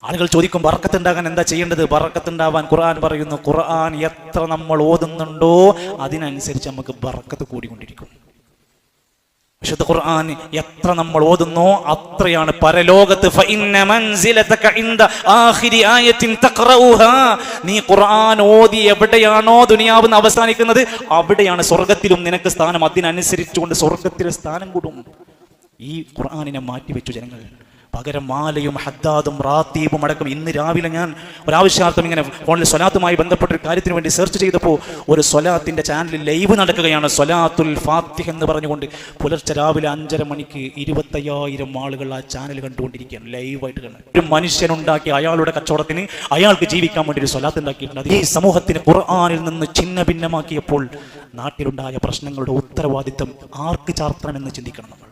ആളുകൾ ചോദിക്കും ബറക്കത്തുണ്ടാകാൻ എന്താ ചെയ്യേണ്ടത്? ബറക്കത്തുണ്ടാവാൻ ഖുർആൻ പറയുന്നു, ഖുർആൻ എത്ര നമ്മൾ ഓതുന്നുണ്ടോ അതിനനുസരിച്ച് നമുക്ക് ബറക്കത്ത് കൂടിക്കൊണ്ടിരിക്കും. വിശുദ്ധ ഖുർആൻ എത്ര നമ്മൾ ഓതുന്നോ അത്രയാണ് പരലോകത്ത്. നീ ഖുർആൻ ഓതി എവിടെയാണോ ദുനിയാവ് അവസാനിക്കുന്നത് അവിടെയാണ് സ്വർഗത്തിലും നിനക്ക് സ്ഥാനം. അതിനനുസരിച്ചുകൊണ്ട് സ്വർഗത്തിലെ സ്ഥാനം കൂടും. ഈ ഖുർആനിനെ മാറ്റിവെച്ചു ജനങ്ങൾ. പകരം മാലയും ഹദ്ദാദും റാത്തീബും അടക്കം. ഇന്ന് രാവിലെ ഞാൻ ഒരാവശ്യാർത്ഥം ഇങ്ങനെ ഫോണിൽ സ്വലാത്തുമായി ബന്ധപ്പെട്ടൊരു കാര്യത്തിന് വേണ്ടി സെർച്ച് ചെയ്തപ്പോൾ ഒരു സ്വലാത്തിന്റെ ചാനലിൽ ലൈവ് നടക്കുകയാണ്. സ്വലാത്തുൽ ഫാത്തിഹ എന്ന് പറഞ്ഞുകൊണ്ട് പുലർച്ചെ രാവിലെ 5:30 മണിക്ക് 25,000 ആളുകൾ ആ ചാനൽ കണ്ടുകൊണ്ടിരിക്കുകയാണ്, ലൈവായിട്ട് കണ്ടു. ഒരു മനുഷ്യനുണ്ടാക്കി അയാളുടെ കച്ചവടത്തിന് അയാൾക്ക് ജീവിക്കാൻ വേണ്ടി ഒരു സ്വലാത്ത് ഉണ്ടാക്കിയിട്ടുണ്ട്. ഈ സമൂഹത്തിന് ഖുർആനിൽ നിന്ന് ഛിന്ന ഭിന്നമാക്കിയപ്പോൾ നാട്ടിലുണ്ടായ പ്രശ്നങ്ങളുടെ ഉത്തരവാദിത്തം ആർക്ക് ചാർത്തണമെന്ന് ചിന്തിക്കണം നമ്മൾ.